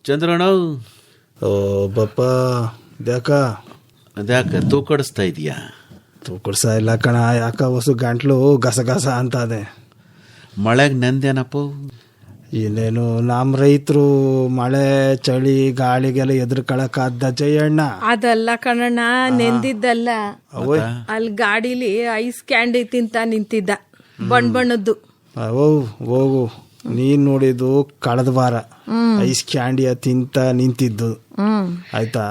ಚಂದ್ರಣ್ಣ, ಓ ಬಪ್ಪ ಯಾಕ ಅದ್ಯಾಕೆ ತೂಕಡಿಸ್ತಾ ಇದೀಯಾ? ತೂಕಡ್ಸ ಇಲ್ಲ ಕಣ, ಯಾಕ ಹೊಸು ಗಂಟ್ಲು ಗಸಗಸ ಅಂತ ಅದೇ. ಮಳೆಗೆ ನೆಂದೇನಪ್ಪ? ಇನ್ನೇನು ನಮ್ಮ ರೈತರು ಮಳೆ ಚಳಿ ಗಾಳಿಗೆಲ್ಲ ಎದುರ್ಕೊಳಕ್ಕಾದ ಜಯಣ್ಣ. ಅದಲ್ಲ ಕಣಣ್ಣ, ನೆಂದಿದ್ದಲ್ಲ. ಅಲ್ಲಿ ಗಾಡಿಲಿ ಐಸ್ ಕ್ಯಾಂಡಿ ತಿಂತ ನಿಂತಿದ್ದ, ಬಣ್ಣದ್ದು. ಹೋಗು, ನೀನ್ ನೋಡಿದ್ದು ಕಳೆದ ವಾರ ಐಸ್ ಕ್ಯಾಂಡಿಯ ತಿಂತ ನಿಂತಿದ್ದು ಆಯ್ತಾ.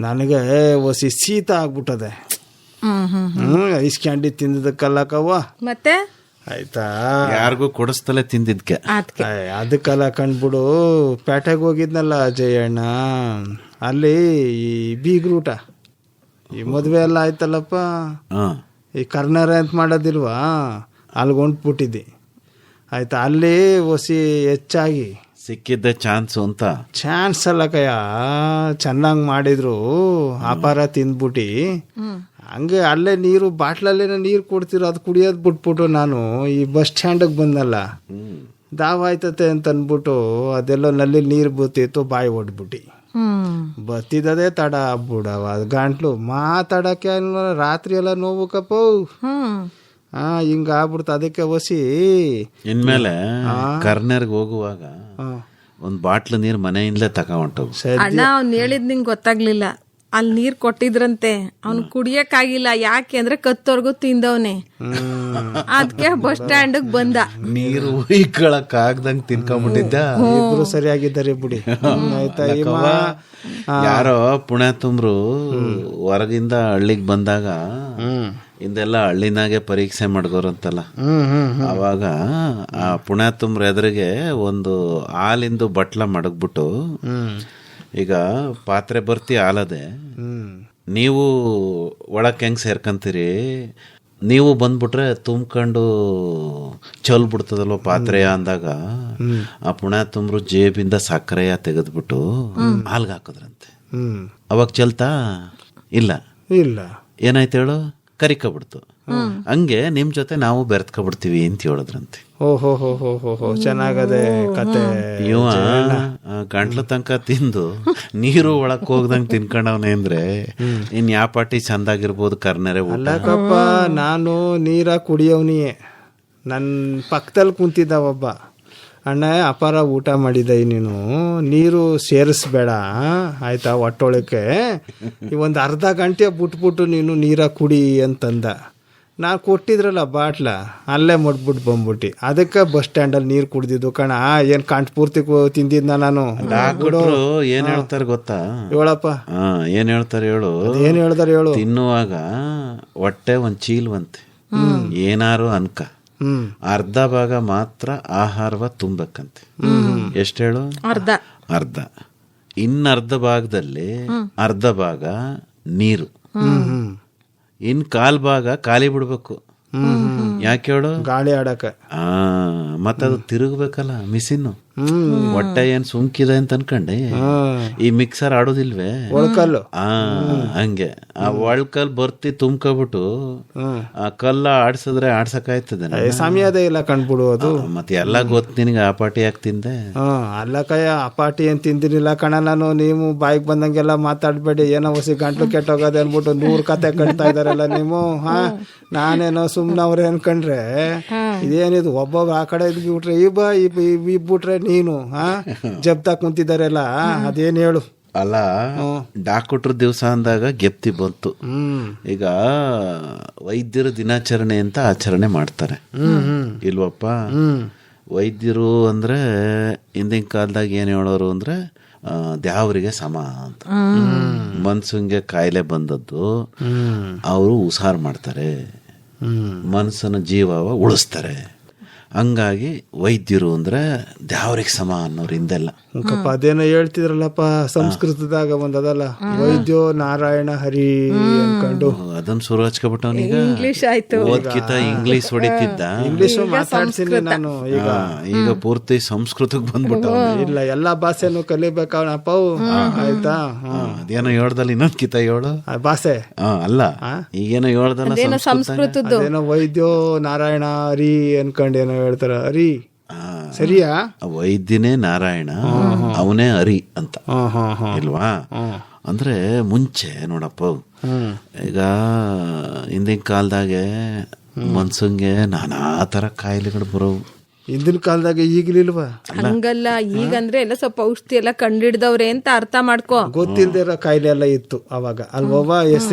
ನನಗೆ ಹೊಸಿ ಶೀತ ಆಗ್ಬಿಟ್ಟದೆ. ಐಸ್ ಕ್ಯಾಂಡಿ ತಿಂದಕ್ಕಲ್ಲಕವ್ವ ಮತ್ತೆ ಆಯ್ತಾ. ಯಾರಿಗೂ ಕೊಡಿಸ್ತಲೇ ತಿಂದಿದ್ಕೆ ಅದಕ್ಕೆಲ್ಲ ಕಂಡ್ಬಿಡು. ಪೇಟೆಗೆ ಹೋಗಿದ್ನಲ್ಲ ಜಯಣ್ಣ, ಅಲ್ಲಿ ಈ ಬೀಗ್ರೂಟ ಈ ಮದುವೆ ಎಲ್ಲ ಆಯ್ತಲ್ಲಪ್ಪ, ಈ ಕರ್ನಾರ ಅಂತ ಮಾಡೋದಿಲ್ವಾ, ಅಲ್ಲಿಗೆ ಹೊಂಟ್ಬಿಟ್ಟಿದ್ದೆ ಆಯ್ತಾ. ಅಲ್ಲಿ ಹೊಸಿ ಹೆಚ್ಚಾಗಿ ಸಿಕ್ಕಿದ್ದೆ ಚಾನ್ಸು ಅಂತ. ಚಾನ್ಸ್ ಅಲ್ಲ ಕಯ್ಯ, ಚೆನ್ನಾಗಿ ಮಾಡಿದ್ರು ಅಪಾರ ತಿಂದ್ಬಿಟ್ಟು ಹಂಗೆ ಅಲ್ಲೇ ನೀರು ಬಾಟ್ಲಲ್ಲೇ ನೀರು ಕೊಡ್ತಿರೋ ಅದು ಕುಡಿಯೋದು ಬಿಟ್ಬಿಟ್ಟು ನಾನು ಈ ಬಸ್ ಸ್ಟ್ಯಾಂಡಿಗೆ ಬಂದಲ್ಲ, ದಾವ ಆಯ್ತತೆ ಅಂತ ಅಂದ್ಬಿಟ್ಟು ಅದೆಲ್ಲ ನಲ್ಲಿ ನೀರು ಬತ್ತಿತ್ತು, ಬಾಯಿ ಹೊಡ್ಬಿಟ್ಟು ಬತ್ತಿದದೇ ತಡ ಆಗ್ಬಿಡವ. ಅದು ಗಂಟ್ಲು ಮಾತಾಡಕ್ಕೆ ರಾತ್ರಿ ಎಲ್ಲ ನೋವುಕಪ್ಪ. ಹಿಂಗ ಆಗ್ಬಿಡ್ತು. ಅದಕ್ಕೆ ಹೊಸಿ ಇನ್ಮೇಲೆ ಕರ್ನರ್ಗೆ ಹೋಗುವಾಗ ಒಂದ್ ಬಾಟ್ಲು ನೀರು ಮನೆಯಿಂದಲೇ ತಗೊಂಡು ಅಣ್ಣ. ಅವ್ನು ಹೇಳಿದ್ ನಿಂಗೆ ಗೊತ್ತಾಗ್ಲಿಲ್ಲ, ಅಲ್ಲಿ ನೀರ್ ಕೊಟ್ಟಿದ್ರಂತೆ, ಅವ್ನು ಕುಡಿಯಕ್ಕಾಗಿಲ್ಲ. ಯಾಕೆ ಅಂದ್ರೆ ಕತ್ತೋರ್ಗು ತಿಂದವನೆ, ಅದಕ್ಕೆ ಬಸ್ ಸ್ಟ್ಯಾಂಡ್ ಬಂದ. ನೀರು ಉಯ್ಕೊಳಕ್ ಆಗ್ದಂಗ್ ತಿನ್ಕೊಂಡ್ಬಿಟ್ಟಿದ್ದ. ಇಬ್ರು ಸರಿಯಾಗಿದ್ದಾರೆ ಬಿಡಿ. ಆಯ್ತಾ. ಯಾರೋ ಪುಣ್ಯ ತುಂಬ್ರು ಹೊರಗಿಂದ ಹಳ್ಳಿಗೆ ಬಂದಾಗ ಇಂದೆಲ್ಲ ಹಳ್ಳಿನಾಗೆ ಪರೀಕ್ಷೆ ಮಾಡ್ಗೋರಂತಲ್ಲ, ಅವಾಗ ಆ ಪುಣ್ಯ ತುಂಬ್ರ ಎದುರಿಗೆ ಒಂದು ಹಾಲಿಂದು ಬಟ್ಲ ಮಡಗ್ಬಿಟ್ಟು, ಈಗ ಪಾತ್ರೆ ಬರ್ತಿ ಹಾಲದೆ, ನೀವು ಒಳಕ್ಕೆ ಹೆಂಗ್ ಸೇರ್ಕಂತೀರಿ, ನೀವು ಬಂದ್ಬಿಟ್ರೆ ತುಂಬ್ಕೊಂಡು ಚಲ್ ಬಿಡ್ತದಲ್ವ ಪಾತ್ರೆ ಅಂದಾಗ, ಆ ಪುಣ್ಯ ತುಂಬ್ರು ಜೇಬಿಂದ ಸಕ್ಕರೆಯ ತೆಗೆದ್ಬಿಟ್ಟು ಹಾಲ್ಗೆ ಹಾಕಿದ್ರಂತೆ. ಅವಾಗ ಚಲ್ತಾ ಇಲ್ಲ, ಏನಾಯ್ತು ಹೇಳು, ಕರಿಕೊಬಿಡ್ತು. ಹಂಗೆ ನಿಮ್ ಜೊತೆ ನಾವು ಬೆರೆತ್ಕೊಬಿಡ್ತೀವಿ ಅಂತ ಹೇಳಿದ್ರಂತೆ. ಓಹೋ ಹೋ ಹೋ ಹೋ ಹೋ, ಚೆನ್ನಾಗದೆ ಕತೆ. ಇವ ಗಂಟ್ಲ ತನಕ ತಿಂದು ನೀರು ಒಳಕ್ ಹೋಗ್ದಂಗ್ ತಿನ್ಕೊಂಡವನೇ ಅಂದ್ರೆ ಇನ್ ಯಾವ ಪಾಟಿ ಚಂದಾಗಿರ್ಬೋದು ಕರ್ನರೆ. ಅಲ್ಲಕಪ್ಪ, ನಾನು ನೀರ ಕುಡಿಯೋನಿಯೇ. ನನ್ನ ಪಕ್ಕದಲ್ಲಿ ಕುಂತಿದ್ದ ಒಬ್ಬ ಅಣ್ಣ, ಅಪಾರ ಊಟ ಮಾಡಿದ, ನೀನು ನೀರು ಸೇರಿಸ್ಬೇಡ ಆಯ್ತಾ ಹೊಟ್ಟೊಳಕ್ಕೆ, ಒಂದು ಅರ್ಧ ಗಂಟೆ ಬಿಟ್ಬಿಟ್ಟು ನೀನು ನೀರ ಕುಡಿ ಅಂತಂದ. ನಾನು ಕೊಟ್ಟಿದ್ರಲ್ಲ ಬಾಟ್ಲ, ಅಲ್ಲೇ ಮುಟ್ಬಿಟ್ಟು ಬಂದ್ಬಿಟ್ಟು ಅದಕ್ಕೆ ಬಸ್ ಸ್ಟ್ಯಾಂಡಲ್ಲಿ ನೀರು ಕುಡ್ದಿದ್ದು ಕಣ. ಏನು ಕಂಠ ಪೂರ್ತಿ ತಿಂದಿದ್ನ ನಾನು. ಡಾಕ್ಟ್ರು ಏನ್ ಹೇಳ್ತಾರೆ ಗೊತ್ತಾ? ಹೇಳಪ್ಪ, ಏನ್ ಹೇಳ್ತಾರೆ ಹೇಳು. ಏನ್ ಹೇಳ್ತಾರೆ ಹೇಳು. ತಿನ್ನುವಾಗ ಹೊಟ್ಟೆ ಒಂದ್ ಚೀಲ್ವಂತೆ, ಏನಾರು ಅನ್ಕ ಅರ್ಧ ಭಾಗ ಮಾತ್ರ ಆಹಾರವ ತುಂಬಬೇಕಂತೆ. ಎಷ್ಟು ಹೇಳು? ಅರ್ಧ. ಇನ್ನರ್ಧ ಭಾಗದಲ್ಲಿ ಅರ್ಧ ಭಾಗ ನೀರು, ಇನ್ ಕಾಲ್ ಭಾಗ ಖಾಲಿ ಬಿಡ್ಬೇಕು. ಯಾಕೆ ಹೇಳು? ಗಾಳಿ ಆಡಕ. ಮತ್ತದು ತಿರುಗ್ಬೇಕಲ್ಲ ಮಿಸಿನ್. ಹೊಟ್ಟೆ ಏನ್ ಸುಮ್ಕಿದೆ ಅಂತ ಅನ್ಕಂಡೆ ಈ ಮಿಕ್ಸರ್ ಆಡೋದಿಲ್ವೇ, ಒಳ್ಕಲ್ಲು. ಹಂಗೆ ಆ ಒಳ್ಕಲ್ ಬರ್ತಿ ತುಂಬ್ಕೊಬಿಟ್ಟು ಆ ಕಲ್ಲ ಆಡ್ಸಿದ್ರೆ ಆಡ್ಸಕಾಯ್ತದೆ. ಸಮಯದ ಇಲ್ಲ ಕಂಡ್ಬಿಡು ಅದು. ಮತ್ತೆ ಎಲ್ಲ ಗೊತ್ತು ನಿನಗೆ. ಆ ಪಾಟಿ ಯಾಕೆ ತಿಂದೆ? ಅಲ್ಲ ಕಯ್ಯ, ಆ ಪಾಟಿ ಏನ್ ತಿಂದಿನಿಲ್ಲ ಕಣ ನಾನು. ನೀವು ಬಾಯಿಗೆ ಬಂದಂಗೆಲ್ಲ ಮಾತಾಡ್ಬೇಡಿ. ಏನೋ ಹೊಸಿ ಗಂಟ್ಲು ಕೆಟ್ಟೋಗದೆ ಅನ್ಬಿಟ್ಟು 100 ಕತೆ ಕಟ್ತಾ ಇದಾರಲ್ಲ ನೀವು. ನಾನೇನೋ ಸುಮ್ನವ್ರೆ ಅನ್ಕೊಂಡ್ರೆ ಇದೇನಿದು, ಒಬ್ಬೊಬ್ಬ ಆ ಕಡೆ ಇದ್ಬಿಟ್ರೆ ಇಬ್ಬಿಟ್ರೆ ನೀನು ಜಪ್ತಾ ಕುಂತಿದಾರೆಲ್ಲ. ಅದೇನ್ ಹೇಳು. ಅಲ್ಲ, ಡಾಕ್ಟ್ರ ದಿವಸ ಅಂದಾಗ ಗೆಪ್ತಿ ಬಂತು. ಈಗ ವೈದ್ಯರ ದಿನಾಚರಣೆ ಅಂತ ಆಚರಣೆ ಮಾಡ್ತಾರೆ ಇಲ್ವಪ್ಪ? ವೈದ್ಯರು ಅಂದ್ರೆ ಹಿಂದಿನ ಕಾಲದಾಗ ಏನ್ ಹೇಳೋರು ಅಂದ್ರೆ ದ್ಯಾವರಿಗೆ ಸಮ ಅಂತ. ಮನ್ಸಂಗೆ ಕಾಯಿಲೆ ಬಂದದ್ದು ಅವರು ಉಸಾರ್ ಮಾಡ್ತಾರೆ, ಮನಸ್ಸನ್ನ ಜೀವವ ಉಳಿಸ್ತಾರೆ. ಹಂಗಾಗಿ ವೈದ್ಯರು ಅಂದ್ರೆ ದ್ಯಾವ್ರಿಗೆ ಸಮ ಅನ್ನೋರು ಹಿಂದೆಲ್ಲ. ಅದೇನೋ ಹೇಳ್ತಿದ್ರಲ್ಲಪ್ಪ ಸಂಸ್ಕೃತದಾಗ ಒಂದದಲ್ಲ, ವೈದ್ಯೋ ನಾರಾಯಣ ಹರಿ ಅನ್ಕೊಂಡು ಅದನ್ನ ಶುರು ಹಚ್ಕೊಬಿಟ್ಟವನೀಗ. ಇಂಗ್ಲಿಷ್ ಆಯ್ತು, ಓದ್ಕಿತ ಇಂಗ್ಲಿಷ್ ಹೊಡಿತಿದ್ದ. ಇಂಗ್ಲಿಷ್ ಮಾತಾಡ್ತೀನಿ ನಾನು ಈಗ ಪೂರ್ತಿ ಸಂಸ್ಕೃತಕ್ಕೆ ಬಂದ್ಬಿಟ್ಟ. ಇಲ್ಲ, ಎಲ್ಲಾ ಭಾಷೆನೂ ಕಲಿಬೇಕಪ್ಪ. ಆಯ್ತಾ? ಅದೇನೋ ಹೇಳ್ದಲ್ಲ, ಇನ್ನೊಂದ್ ಕಿತ ಹೇಳು ಭಾಷೆ. ಅಲ್ಲ, ಈಗೇನೋ ಹೇಳ್ದಲ್ಲ ಸಂಸ್ಕೃತದ್ದು. ಅದೇನೋ ವೈದ್ಯೋ ನಾರಾಯಣ ಹರಿ ಅನ್ಕೊಂಡು ಏನೋ ಹೇಳ್ತಾರ. ಹರಿ ಸರಿಯಾ? ವೈದ್ಯನೇ ನಾರಾಯಣ, ಅವನೇ ಹರಿ ಅಂತ ಇಲ್ವಾ? ಅಂದ್ರೆ ಮುಂಚೆ ನೋಡಪ್ಪ, ಈಗ ಹಿಂದಿನ ಕಾಲದಾಗೆ ಮನ್ಸಂಗೆ ನಾನಾ ತರ ಕಾಯಿಲೆಗಳು ಬರೋವು. ಹಿಂದಿನ ಕಾಲದಾಗ ಈಗಲಿಲ್ವಾ? ಹಂಗಲ್ಲ, ಈಗಂದ್ರೆ ಎಲ್ಲ ಸ್ವಲ್ಪ ಔಷಧಿ ಎಲ್ಲ ಕಂಡಿಡ್ದವ್ರೆ ಅಂತ ಅರ್ಥ ಮಾಡ್ಕೋ. ಗೊತ್ತಿಲ್ದೇ ಇರೋ ಕಾಯಿಲೆ ಎಲ್ಲ ಇತ್ತು ಅವಾಗ ಅಲ್ವವ್ವ?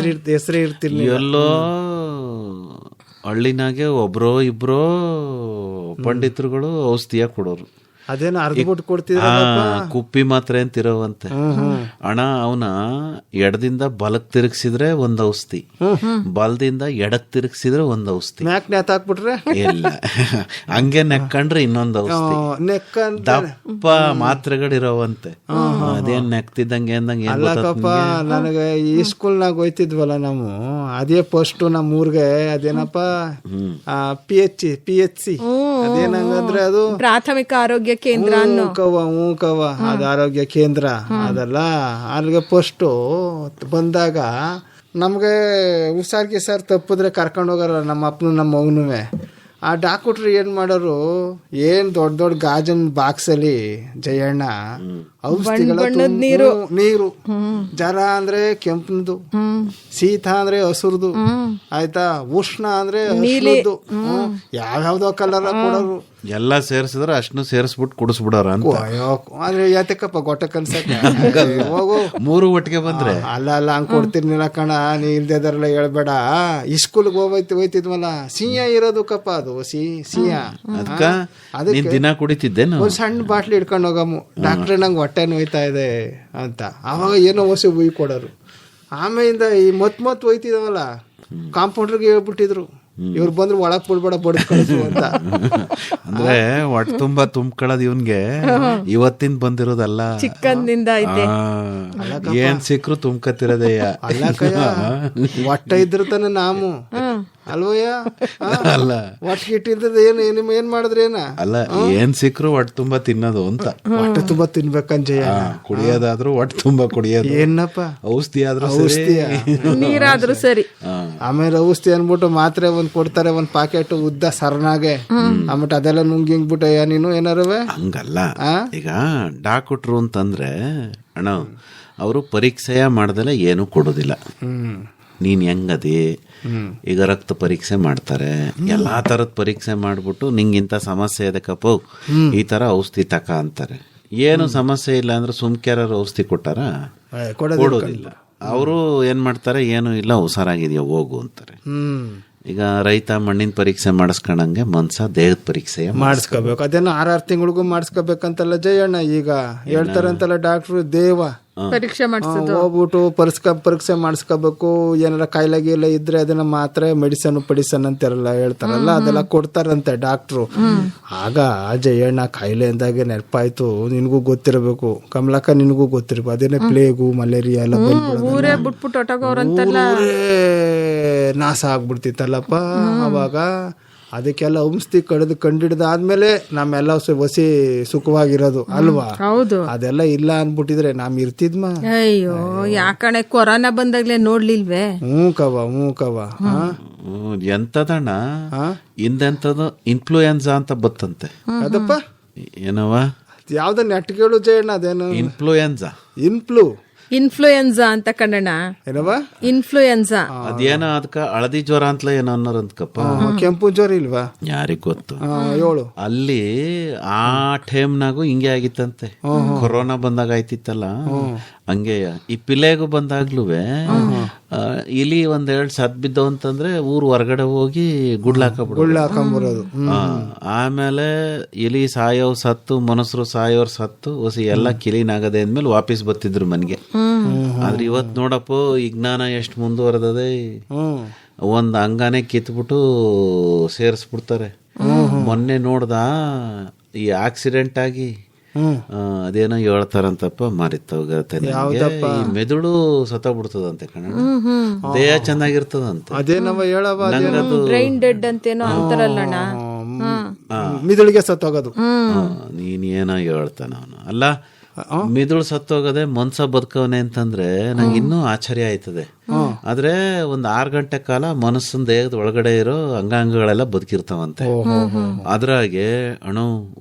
ಹೆಸರೇ ಇರ್ತಿರ್ಲಿ. ಎಲ್ಲೋ ಹಳ್ಳಿನಾಗೆ ಒಬ್ರೋ ಇಬ್ರೋ ಪಂಡಿತರುಗಳು ಔಷಧಿಯ ಕೊಡೋರು. ಅದೇನೋ ಅರ್ಧಬಿಟ್ಟು ಕೊಡ್ತಿದ್ರ ಕುಪ್ಪಿ ಮಾತ್ರೆ ಅಂತಿರೋವಂತೆ. ಅಣ್ಣ ಅವನ ಎಡದಿಂದ ಬಲಕ್ ತಿರುಗಿಸಿದ್ರೆ ಒಂದ್ ಔಷಧಿ, ಬಲದಿಂದ ಎಡಕ್ ತಿರುಗಿಸಿದ್ರೆ ಒಂದ್ ಔಷಧಿ. ಮ್ಯಾಕ್ ನೇತ್ ಹಾಕ್ಬಿಟ್ರೆ ಇಲ್ಲ, ಹಂಗೆ ನೆಕ್ಕಂಡ್ರೆ ಇನ್ನೊಂದ್ ಔಷಧಿ. ನೆಕ್ಕ ದಪ್ಪ ಮಾತ್ರೆಗಳಿರೋವಂತೆ. ಅದೇನ್ ನೆಕ್ತಿದ್ದಂಗೆ ಅಂದಂಗೆ ಏನ್ ಅಲ್ಲಕ್ಕಪ್ಪ, ನನಗೆ ಈ ಸ್ಕೂಲ್ನಾಗ ಹೋಯ್ತಿದ್ವಲ್ಲ ನಾವು, ಅದೇ ಫಸ್ಟ್ ನಮ್ಮ ಊರ್ಗೆ ಅದೇನಪ್ಪ PHC ಅದೇನಂಗಂದ್ರೆ ಅದು ಪ್ರಾಥಮಿಕ ಆರೋಗ್ಯ ಕೇಂದ್ರ ಕವ ಅದು ಆರೋಗ್ಯ ಕೇಂದ್ರ ಅದಲ್ಲ. ಅಲ್ಲಿಗೆ ಫಸ್ಟು ಬಂದಾಗ ನಮ್ಗೆ ಹುಷಾರ್ಗೆ ಸರ್ ತಪ್ಪಿದ್ರೆ ಕರ್ಕೊಂಡು ಹೋಗಾರ ನಮ್ಮ ಅಪ್ಪನು ನಮ್ಮ ಮಗನುವೆ. ಆ ಡಾಕ್ಟ್ರು ಏನ್ ಮಾಡೋರು, ಏನ್ ದೊಡ್ಡ ದೊಡ್ಡ ಗಾಜನ್ ಬಾಕ್ಸಲ್ಲಿ ಜಯಣ್ಣ ಔಷಧಿಗಳ ನೀರು, ಜರ ಅಂದ್ರೆ ಕೆಂಪನದು, ಶೀತ ಅಂದ್ರೆ ಹಸುರ್ದು, ಆಯ್ತಾ, ಉಷ್ಣ ಅಂದ್ರೆ ಹಸಿರುದು, ಯಾವ್ಯಾವ್ದೋ ಕಲರ್ ಕೊಡೋರು. ಎಲ್ಲ ಸೇರ್ಸಿದ್ರೆ ಅಷ್ಟನ್ನು ಸೇರಿಸ್ಬಿಟ್ಟು ಕುಡಿಸ್ಬಿಡೋರ ಅಂತ. ಅಂದ್ರೆ ಯಾತಕ್ಕಪ್ಪ ಗೊಟ್ಟ ಕನ್ಸಕ್ಕೆ ಹೋಗು, ಮೂರು ಒಟ್ಟಿಗೆ ಬಂದ್ರೆ ಅಲ್ಲ ಹಂಗ್ ಕೊಡ್ತಿರ್ನಿಲ್ಲ ಕಣ. ನೀ ಇಲ್ದೇದಾರಲ್ಲ ಹೇಳ್ಬೇಡ. ಈ ಸ್ಕೂಲ್ಗೆ ಹೋಯ್ತಿದ್ವಲ್ಲ, ಸಿಹಿಯ ಇರೋದು ಕಪ್ಪ, ಅದು ಸಿಹಿಯ. ಅದಕ್ಕೆ ದಿನ ಕುಡಿತಿದ್ದೇನು, ಒಂದ್ ಸಣ್ಣ ಬಾಟ್ಲಿ ಇಟ್ಕೊಂಡು ಹೋಗಮ್ಮು, ಡಾಕ್ಟ್ರೆ ನಂಗೆ ಹೊಟ್ಟೆ ನೋಯ್ತಾ ಇದೆ ಅಂತ. ಅವಾಗ ಏನೋ ಹೊಸ ಬುಯ್ ಕೊಡೋರು. ಆಮೇಲಿಂದ ಈ ಮತ್ ಹೋಯ್ತಿದವಲ್ಲ, ಕಾಂಪೌಂಡ್ರಿಗೆ ಹೇಳ್ಬಿಟ್ಟಿದ್ರು, ಇವ್ರು ಬಂದ್ರು ಒಳಗ್ ಬಿಡ್ಬೇಡ ಬಡ್ದು ಕಳಿಸು ಅಂತ. ಅಂದ್ರೆ ಒಟ್ಟು ತುಂಬಾ ತುಂಬ್ಕೊಳ್ಳೋದು ಇವನ್ಗೆ ಇವತ್ತಿನ ಬಂದಿರೋದಲ್ಲ, ಚಿಕ್ಕಂದಿಂದ ಐತೆ. ಏನ್ ಸಿಕ್ರು ತುಂಬ್ಕತ್ತಿರೋದಯ್ಯ. ಅಲ್ಲ ಕಯ್ಯ, ಹೊಟ್ಟೆ ಇದ್ರ ತಾನೆ ನಾವು ಅಲ್ವಯ್ಯ? ಅಲ್ಲ, ಹೊಟ್ಟೆ ಇಟ್ಟಿರ್ತದ ಏನ್ ಮಾಡಿದ್ರೇನ? ಅಲ್ಲ, ಏನ್ ಸಿಕ್ರು ಒಟ್ಟು ತುಂಬಾ ತಿನ್ನೋದು ಅಂತ. ಹೊಟ್ಟೆ ತುಂಬಾ ತಿನ್ಬೇಕಂಜಯ್ಯ. ಕುಡಿಯೋದಾದ್ರೂ ಒಟ್ಟು ತುಂಬಾ ಕುಡಿಯೋದು. ಏನಪ್ಪ ಔಷಧಿ ಆದ್ರೂ ಔಷಧಿಯ, ನೀರಾದ್ರೂ ಸರಿ. ಆಮೇಲೆ ಔಷಧಿ ಅನ್ಬಿಟ್ಟು ಮಾತ್ರೆ ಒಂದ್ ಕೊಡ್ತಾರೆ, ಒಂದ್ ಪಾಕೆಟ್ ಉದ್ದ ಸರ್ನಾಗೆ. ಆಮೇಲೆ ಅದೆಲ್ಲ ನುಂಗಿಂಗ್ಬಿಟ್ಟಯ್ಯ ನೀನು ಏನಾರವೆ? ಹಂಗಲ್ಲ, ಈಗ ಡಾಕ್ಟ್ರು ಅಂತಂದ್ರೆ ಅಣ್ಣ, ಅವರು ಪರೀಕ್ಷೆಯ ಮಾಡ್ದಲೆ ಏನು ಕೊಡೋದಿಲ್ಲ. ನೀನ್ ಹೆಂಗದಿ, ಈಗ ರಕ್ತ ಪರೀಕ್ಷೆ ಮಾಡ್ತಾರೆ, ಎಲ್ಲಾ ತರದ ಪರೀಕ್ಷೆ ಮಾಡ್ಬಿಟ್ಟು ನಿಂಗಿಂತ ಸಮಸ್ಯೆ ಇದಕ್ಕಪ್ಪ ಈ ತರ ಔಷಧಿ ತಕ ಅಂತಾರೆ. ಏನು ಸಮಸ್ಯೆ ಇಲ್ಲ ಅಂದ್ರೆ ಸುಮ್ಕ್ಯಾರ ಔಷಧಿ ಕೊಟ್ಟಾರ? ಕೊಡೋದಿಲ್ಲ. ಅವರು ಏನ್ ಮಾಡ್ತಾರೆ, ಏನು ಇಲ್ಲ ಹುಷಾರಾಗಿದೆಯಾ ಹೋಗು ಅಂತಾರೆ. ಈಗ ರೈತ ಮಣ್ಣಿನ ಪರೀಕ್ಷೆ ಮಾಡಿಸ್ಕೊಂಡಂಗೆ ಮನ್ಸ ದೇಹದ ಪರೀಕ್ಷೆ ಮಾಡಿಸ್ಕೋಬೇಕು. ಅದೇನೋ 6 ತಿಂಗಳಿಗೂ ಮಾಡಿಸ್ಕೋಬೇಕಂತಲ್ಲ ಜಯಣ್ಣ, ಈಗ ಹೇಳ್ತಾರಂತಲ್ಲ ಡಾಕ್ಟ್ರು. ದೇವ ಪರೀಕ್ಷೆ ಮಾಡಿಸೋದು ಹೋಗ್ಬಿಟ್ಟು ಪರೀಕ್ಷೆ ಮಾಡಿಸ್ಕೋಬೇಕು. ಏನಾರ ಕಾಯಿಲೆ ಗೀಲೆ ಇದ್ರೆ ಅದನ್ನ ಮಾತ್ರೆ ಮೆಡಿಸನ್ ಅಂತಾರಲ್ಲ ಹೇಳ್ತಾರಲ್ಲ, ಅದೆಲ್ಲ ಕೊಡ್ತಾರಂತೆ ಡಾಕ್ಟ್ರು. ಆಗ ಜಯಣ್ಣ ಕಾಯಿಲೆ ಅಂದಾಗೆ ನೆನಪಾಯ್ತು, ನಿನಗೂ ಗೊತ್ತಿರಬೇಕು ಕಮಲಕ್ಕ, ನಿನಗೂ ಗೊತ್ತಿರ್ಬೇಕು. ಅದೇನೇ ಪ್ಲೇಗು ಮಲೇರಿಯಾ ಎಲ್ಲ ಊರೇ ಬಿಟ್ಬಿಟ್ಟು ಹೊಟ್ಟೋಗವ್ರಂತಲ್ಲ, ನಾಶ ಆಗ್ಬಿಡ್ತಿತ್ತಲ್ಲಪ್ಪ ಅವಾಗ. ಅದಕ್ಕೆಲ್ಲ ಔಷಧಿ ಕಂಡಿಡ್ದಾದ್ಮೇಲೆ ನಮ್ಮೆಲ್ಲ ಹೊಸಿ ಸುಖವಾಗಿರೋದು ಅಲ್ವಾ? ಹೌದು. ಅದೆಲ್ಲ ಇಲ್ಲ ಅನ್ಬಿಟ್ಟಿದ್ರೆ ನಾವ್ ಇರ್ತಿದ್ಮ. ಅಯ್ಯೋ ಯಾಕಣೆ, ಕೊರೋನಾ ಬಂದಾಗ್ಲೇ ನೋಡ್ಲಿಲ್ವೇ? ಹ್ಞೂ ಕವ ಎಂತದಣ್ಣ, ಹಿಂದೆಂತದು ಇನ್ಫ್ಲೂಯೆನ್ಸಾ ಅಂತ ಬತ್ತಂತೆ. ಅದಪ್ಪ ಏನವ, ಯಾವ್ದ ನೆಟ್ಗಳು ಜಯಣ್ಣ? ಅದೇನು ಇನ್ಫ್ಲೂಯೆನ್ಸಾ? ಇನ್ಫ್ಲೂಯೆನ್ಸಾ ಅಂತ ಕಣಣ್ಣ. ಏನವ ಇನ್ಫ್ಲೂಯೆನ್ಸಾ? ಅದೇನೋ ಅದಕ್ಕ ಹಳದಿ ಜ್ವರ ಅಂತಲ ಏನೋ ಅನ್ನೋರಂತಕಪ್ಪ. ಕೆಂಪು ಜ್ವರ ಇಲ್ವಾ? ಯಾರಿಗ್ ಗೊತ್ತು. ಹೇಳು. ಅಲ್ಲಿ ಆ ಟೈಮ್ನಾಗು ಹಿಂಗೆ ಆಗಿತ್ತಂತೆ. ಕೊರೋನಾ ಬಂದಾಗ ಆಯ್ತಿತ್ತಲ್ಲ ಹಂಗೆ. ಈ ಪಿಲೆಗೂ ಬಂದಾಗ್ಲೂ ಇಲಿ 1-2 ಸತ್ ಬಿದ್ದವು ಅಂತಂದ್ರೆ ಊರ್ ಹೊರಗಡೆ ಹೋಗಿ ಗುಡ್ಲಾಕೊಂಬರೋದು. ಆಮೇಲೆ ಇಲಿ ಸಾಯೋವ್ ಸತ್ತು, ಮನುಷ್ಯರು ಸಾಯೋರ್ ಸತ್ತು, ಹೊಸಿ ಎಲ್ಲ ಕ್ಲೀನ್ ಆಗದೆ ಅಂದ್ಮೇಲೆ ವಾಪಸ್ ಬರ್ತಿದ್ರು ಮನೆಗೆ. ಆದ್ರೆ ಇವತ್ ನೋಡಪ್ಪ ವಿಜ್ಞಾನ ಎಷ್ಟು ಮುಂದುವರೆದದೆ. ಒಂದ್ ಅಂಗಾನೆ ಕಿತ್ಬಿಟ್ಟು ಸೇರಿಸ್ಬಿಡ್ತಾರೆ. ಮೊನ್ನೆ ನೋಡ್ದ ಈ ಆಕ್ಸಿಡೆಂಟ್ ಆಗಿ ಅದೇನೋ ಹೇಳ್ತಾರಂತಪ್ಪ, ಮಾರಿತ್ತವಗತ್ತೆ, ಈ ಮೆದುಳು ಸತ್ತೋಗ್ಬಿಡ್ತದಂತೆ ಕಣ, ದೇಹ ಚೆನ್ನಾಗಿರ್ತದಂತೆ. ಅದೇನವ ಹೇಳವ, ಬ್ರೈನ್ ಡೆಡ್ ಅಂತೇನೋ ಅಂತಾರಲ್ಲಣ್ಣ, ಮಿದುಳಿಗೆ ಸತ್ತೋಗೋದು. ನೀನ್ ಏನೋ ಹೇಳ್ತಾನ ಅವನು. ಅಲ್ಲ ಮಿದುಳು ಸತ್ತೋಗದೆ ಮನ್ಸ ಬದುಕವನೆ ಅಂತಂದ್ರೆ ನಂಗೆ ಇನ್ನೂ ಆಶ್ಚರ್ಯ ಆಯ್ತದೆ. ಆದ್ರೆ ಒಂದ್ 6 ಗಂಟೆ ಕಾಲ ಮನಸ್ಸಿನ ದೇಹದ ಒಳಗಡೆ ಇರೋ ಅಂಗಾಂಗಗಳೆಲ್ಲ ಬದುಕಿರ್ತಾವಂತೆ. ಅದ್ರಾಗೆ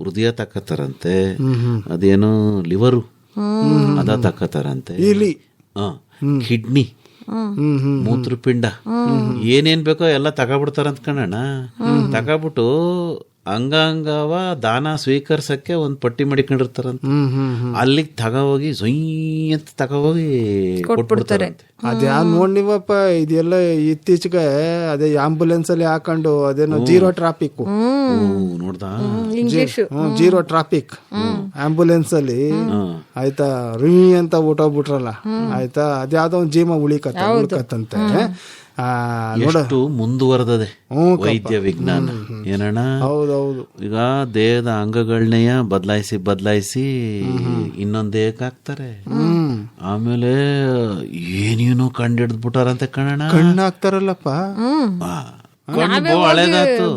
ಹೃದಯ ತಕ್ಕತಾರಂತೆ, ಅದೇನು ಲಿವರು ಅದ ತಕ್ಕತಾರಂತೆ, ಕಿಡ್ನಿ, ಮೂತ್ರಪಿಂಡ, ಏನೇನ್ ಬೇಕೋ ಎಲ್ಲ ತಗೊಬಿಡ್ತಾರಂತ ಕಣಣ್ಣ. ತಗೊಬಿಟ್ಟು ಅಂಗಾಂಗವ ದಾನ ಸ್ವೀಕರಿಸಕ್ಕೆ ಒಂದ್ ಪಟ್ಟಿ ಮಾಡಿಕೊಂಡಿರ್ತಾರಂತ. ಅಲ್ಲಿಗೆ ತಗೋಗಿ ಅಂತ ತಗೋಗಿ ಕೊಟ್ಬಿಡ್ತಾರಂತೆ. ಅದ್ಯಾ ನೋಡ್ನಿವಪ್ಪ, ಇದೆಲ್ಲ ಇತ್ತೀಚೆಗೆ ಅದೇ ಆಂಬುಲೆನ್ಸ್ ಅಲ್ಲಿ ಹಾಕೊಂಡು ಅದೇನೋ ಜೀರೋ ಟ್ರಾಫಿಕ್ ನೋಡ್ದ, ಜೀರೋ ಟ್ರಾಫಿಕ್ ಆಂಬುಲೆನ್ಸ್ ಅಲ್ಲಿ ಆಯ್ತಾ ರೀ ಅಂತ ಊಟೋಗ್ಬಿಟ್ರಲ್ಲ ಆಯ್ತಾ, ಅದ್ಯಾವ್ದೋ ಒಂದ್ ಜೀವ ಉಳಿಕತ್ತಂತೆ. ಎಷ್ಟು ಮುಂದುವರೆದದೆ ವೈದ್ಯ ವಿಜ್ಞಾನ ಏನಣ್ಣ. ಹೌದೌದು. ಈಗ ದೇಹದ ಅಂಗಗಳನ್ನೆಯ ಬದಲಾಯಿಸಿ ಇನ್ನೊಂದ್ ದೇಹಕ್ಕೆ ಹಾಕ್ತಾರೆ. ಆಮೇಲೆ ಏನೇನು ಕಂಡಿಡ್ದ್ ಬಿಟ್ಟಾರಂತೆ ಕಣಣ್ಣ. ಕಣ್ಣು ಹಾಕ್ತಾರಲ್ಲಪ್ಪ,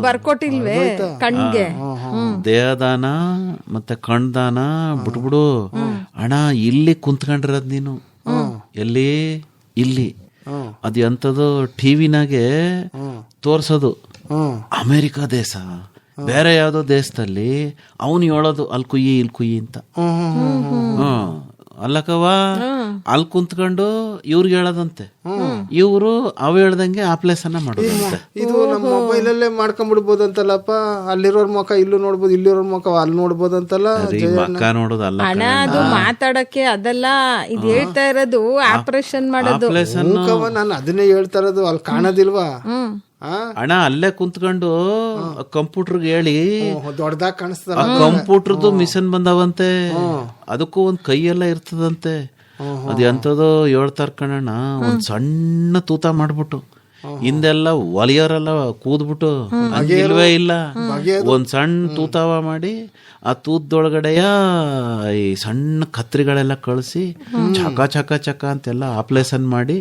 ಬರ್ಕೊಟ್ಟಿಲ್ವೇ ಕಣ್ಗೆ ದೇಹದಾನ ಮತ್ತೆ ಕಣ್ದಾನ ಬಿಟ್ಬಿಡು ಅಣ್ಣ. ಇಲ್ಲಿ ಕುಂತ್ಕೊಂಡಿರೋದ್ ನೀನು ಎಲ್ಲಿ ಇಲ್ಲಿ ಅದು ಎಂಥದ್ದು ಟಿವಿನಾಗೆ ತೋರ್ಸೋದು. ಅಮೆರಿಕ ದೇಶ ಬೇರೆ ಯಾವ್ದೋ ದೇಶದಲ್ಲಿ ಅವನು ಹೇಳೋದು ಅಲ್ಲಿ ಕುಯ್ಯಿ ಇಲ್ಲಿ ಕುಯ್ಯಿ ಅಂತ. ಅಲ್ಲಕವ ಅಲ್ಲಿ ಕುಂತ್ಕೊಂಡು ಇವ್ರಿಗೆ ಹೇಳೋದಂತೆ, ಇವ್ರು ಅವ ಹೇಳ್ದಂಗೆ ಆಪ್ಲೇಸನ್ನ ಮಾಡೋದಂತೆ. ಇದು ನಮ್ಮ ಮೊಬೈಲ್ ಅಲ್ಲೇ ಮಾಡ್ಕೊಂಡ್ಬಿಡ್ಬೋದಂತಲ್ಲಪ್ಪ. ಅಲ್ಲಿರೋರ್ ಮುಖ ಇಲ್ಲೂ ನೋಡ್ಬೋದು, ಇಲ್ಲಿರೋರ್ ಮುಖ ಅಲ್ಲಿ ನೋಡ್ಬೋದಂತಲ್ಲ. ಮಕ್ಕ ನೋಡೋದಲ್ಲ ಅದು ಮಾತಾಡಕ್ಕೆ ಅದೆಲ್ಲ ಇದು ಹೇಳ್ತಾ ಇರೋದು ಆಪರೇಷನ್ ಮಾಡೋದು. ನಾನು ಅದನ್ನೇ ಹೇಳ್ತಾ ಇರೋದು, ಅಲ್ಲಿ ಕಾಣೋದಿಲ್ವಾ ಅಣ್ಣ. ಅಲ್ಲೇ ಕುಂತ್ಕೊಂಡು ಕಂಪ್ಯೂಟರ್ಗೆ ಹೇಳಿ ದೊಡ್ಡದಾಗಿ ಕಾಣಿಸ್ತದ. ಕಂಪ್ಯೂಟರ್ದು ಮಿಷನ್ ಬಂದವಂತೆ, ಅದಕ್ಕೂ ಒಂದ್ ಕೈ ಎಲ್ಲ ಇರ್ತದಂತೆ. ಅದ್ ಎಂತದೋ ಹೇಳ್ತಾರ ಕಣಣ್ಣ. ಒಂದ್ ಸಣ್ಣ ತೂತ ಮಾಡ್ಬಿಟ್ಟು ಹಿಂದೆಲ್ಲ ಒಲಿಯರೆಲ್ಲ ಕೂದ್ಬಿಟ್ಟು ಇಲ್ವೇ ಇಲ್ಲ, ಒಂದ್ ಸಣ್ಣ ತೂತಾವ ಮಾಡಿ ಆ ತೂತದೊಳಗಡೆಯ ಈ ಸಣ್ಣ ಕತ್ರಿಗಳೆಲ್ಲ ಕಳಿಸಿ ಚಕ ಚಕ ಚಕ ಅಂತೆಲ್ಲ ಆಪ್ರೇಷನ್ ಮಾಡಿ.